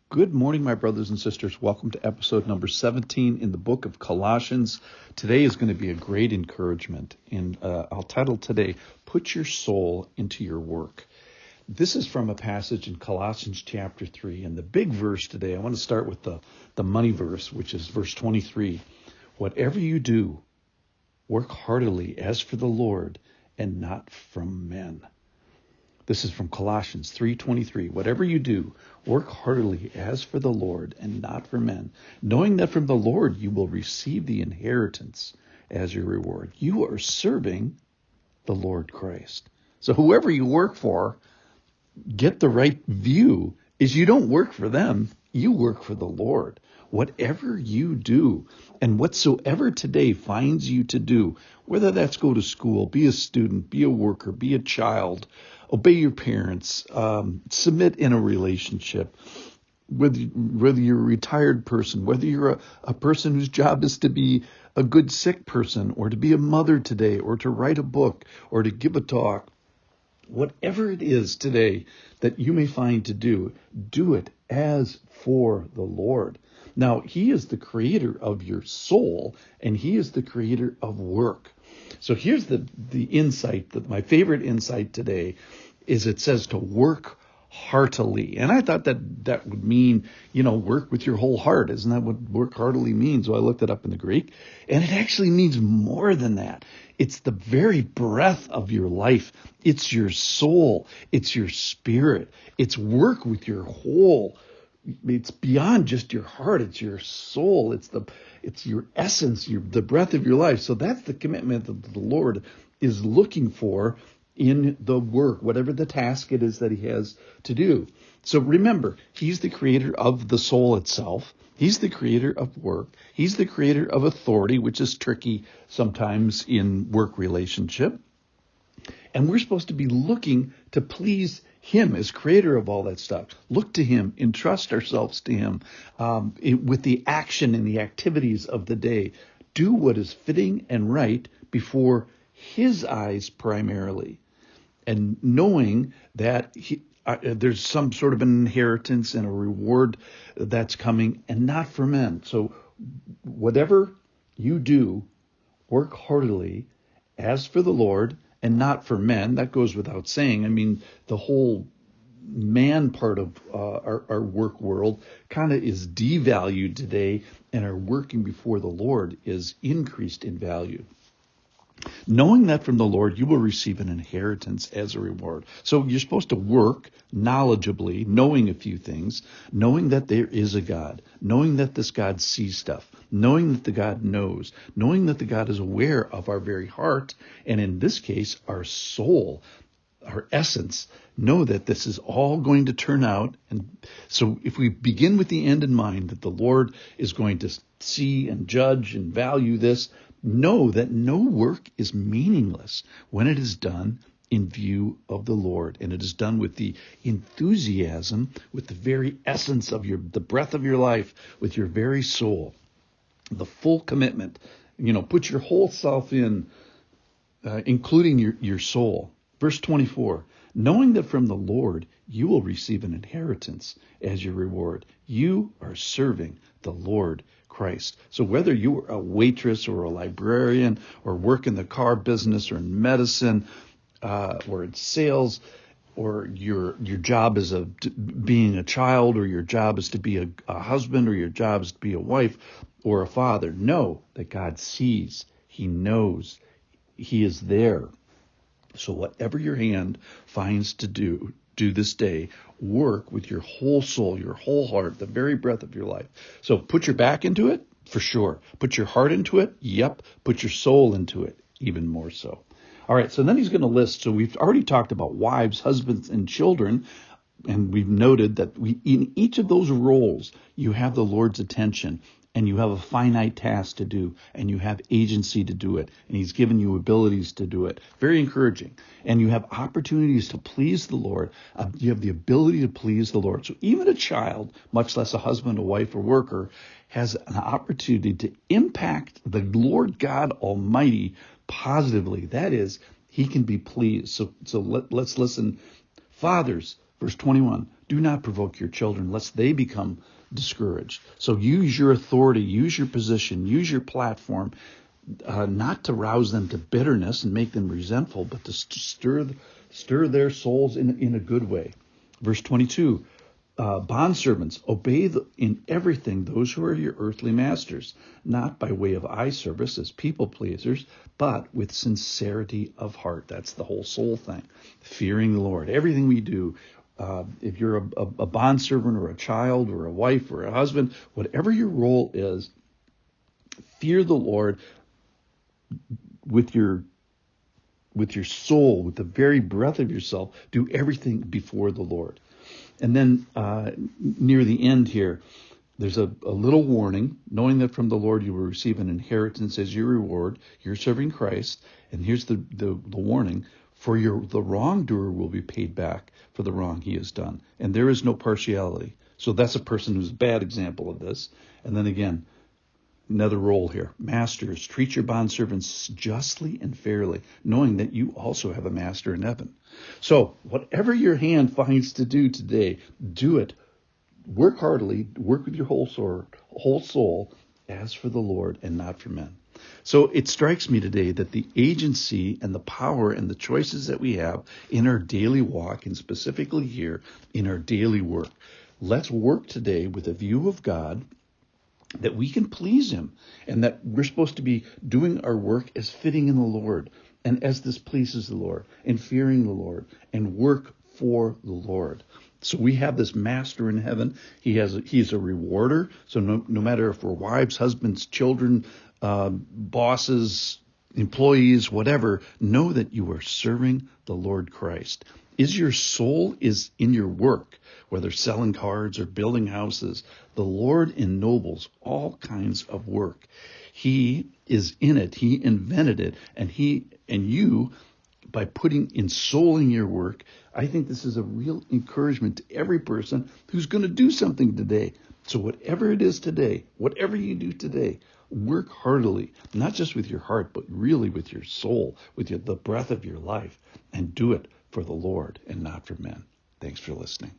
Good morning, my brothers and sisters. Welcome to episode number 17 in the book of Colossians. Today is going to be a great encouragement, and I'll title today, Put Your Soul into Your Work. This is from a passage in Colossians chapter 3, and the big verse today, I want to start with the money verse, which is verse 23. Whatever you do, work heartily as for the Lord and not from men. This is from Colossians 3:23. Whatever you do, work heartily as for the Lord and not for men, knowing that from the Lord you will receive the inheritance as your reward. You are serving the Lord Christ. So whoever you work for, get the right view is you don't work for them, you work for the Lord. Whatever you do and whatsoever today finds you to do, whether that's go to school, be a student, be a worker, be a child, obey your parents, submit in a relationship, whether you're a retired person, whether you're a person whose job is to be a good sick person or to be a mother today or to write a book or to give a talk, whatever it is today that you may find to do it as for the Lord. Now, He is the creator of your soul, and He is the creator of work. So here's the insight, my favorite insight today is it says to work heartily. And I thought that would mean, work with your whole heart. Isn't that what work heartily means? So I looked it up in the Greek, and it actually means more than that. It's the very breath of your life. It's your soul. It's your spirit. It's work with your whole. It's beyond just your heart. It's your soul. It's your essence, the breath of your life. So that's the commitment that the Lord is looking for in the work, whatever the task it is that He has to do. So remember, He's the creator of the soul itself. He's the creator of work. He's the creator of authority, which is tricky sometimes in work relationship. And we're supposed to be looking to please Him as creator of all that stuff. Look to Him, entrust ourselves to Him with the action and the activities of the day. Do what is fitting and right before His eyes primarily. And knowing that there's some sort of an inheritance and a reward that's coming and not for men. So whatever you do, work heartily as for the Lord and not for men. That goes without saying. I mean, the whole man part of our work world kind of is devalued today, and our working before the Lord is increased in value. Knowing that from the Lord you will receive an inheritance as a reward. So you're supposed to work knowledgeably, knowing a few things, knowing that there is a God, knowing that this God sees stuff, knowing that the God knows, knowing that the God is aware of our very heart, and in this case, our soul, our essence. Know that this is all going to turn out. And so if we begin with the end in mind, that the Lord is going to see and judge and value this, know that no work is meaningless when it is done in view of the Lord, and it is done with the enthusiasm, with the very essence of the breath of your life, with your very soul, the full commitment. Put your whole self in, including your soul. Verse 24, knowing that from the Lord you will receive an inheritance as your reward. You are serving the Lord Christ. So whether you are a waitress or a librarian or work in the car business or in medicine or in sales, or your job is being a child, or your job is to be a husband, or your job is to be a wife or a father, know that God sees, He knows, He is there. So whatever your hand finds to do this day, work with your whole soul, your whole heart, the very breath of your life. So put your back into it, for sure. Put your heart into it, yep. Put your soul into it, even more so. All right, so then he's going to list, so we've already talked about wives, husbands, and children, and we've noted that in each of those roles, you have the Lord's attention, and you have a finite task to do, and you have agency to do it, and He's given you abilities to do it. Very encouraging. And you have opportunities to please the Lord. You have the ability to please the Lord. So even a child, much less a husband, a wife, or worker, has an opportunity to impact the Lord God Almighty positively. That is, He can be pleased. So let's listen. Fathers, verse 21, Do not provoke your children, lest they become discouraged. So use your authority, use your position, use your platform, not to rouse them to bitterness and make them resentful, but to stir their souls in a good way. Verse 22, bondservants, obey in everything those who are your earthly masters, not by way of eye service as people pleasers, but with sincerity of heart. That's the whole soul thing. Fearing the Lord. Everything we do, if you're a bondservant or a child or a wife or a husband, whatever your role is, fear the Lord with your soul, with the very breath of yourself. Do everything before the Lord. And then near the end here, there's a little warning, knowing that from the Lord you will receive an inheritance as your reward. You're serving Christ. And here's the warning. For the wrongdoer will be paid back for the wrong he has done. And there is no partiality. So that's a person who's a bad example of this. And then again, another role here. Masters, treat your bondservants justly and fairly, knowing that you also have a master in heaven. So whatever your hand finds to do today, do it. Work heartily, work with your whole soul, as for the Lord and not for men. So it strikes me today that the agency and the power and the choices that we have in our daily walk, and specifically here in our daily work. Let's work today with a view of God, that we can please him, and that we're supposed to be doing our work as fitting in the Lord, and as this pleases the Lord, and fearing the Lord, and work for the Lord. So we have this master in heaven. He's a rewarder. So no matter if we're wives, husbands, children, bosses, employees, whatever, know that you are serving the Lord Christ. Is your soul is in your work, whether selling cards or building houses? The Lord ennobles all kinds of work. He is in it. He invented it. And you, by putting in soul in your work, I think this is a real encouragement to every person who's going to do something today. So whatever it is today, whatever you do today, work heartily, not just with your heart, but really with your soul, with the breath of your life, and do it for the Lord and not for men. Thanks for listening.